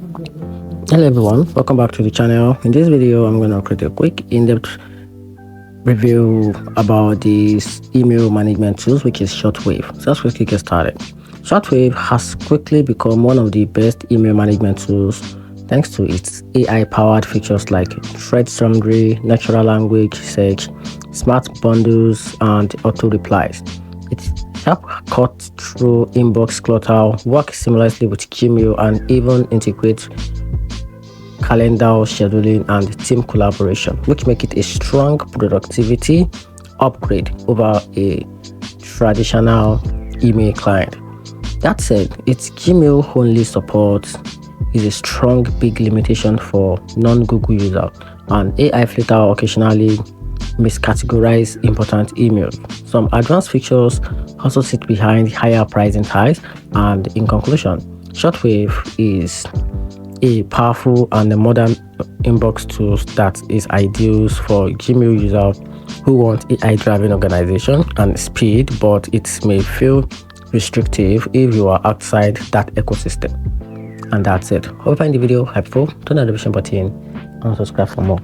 Hello everyone, welcome back to the channel. In this video I'm going to create a quick in-depth review about these email management tools, which is Shortwave. So let's quickly get started. Shortwave has quickly become one of the best email management tools thanks to its AI powered features like thread summary, natural language search, smart bundles, and auto replies. It helps cut through inbox clutter, work seamlessly with Gmail, and even integrate calendar scheduling and team collaboration, which make it a strong productivity upgrade over a traditional email client. That said, its Gmail only support is a strong big limitation for non-Google users, and AI filter occasionally miscategorize important emails. Some advanced features also sit behind higher pricing tags, and in conclusion, Shortwave is a powerful and a modern inbox tool that is ideal for Gmail users who want AI-driven organization and speed, but it may feel restrictive if you are outside that ecosystem. And that's it. Hope you find the video helpful. Turn on the notification button and subscribe for more.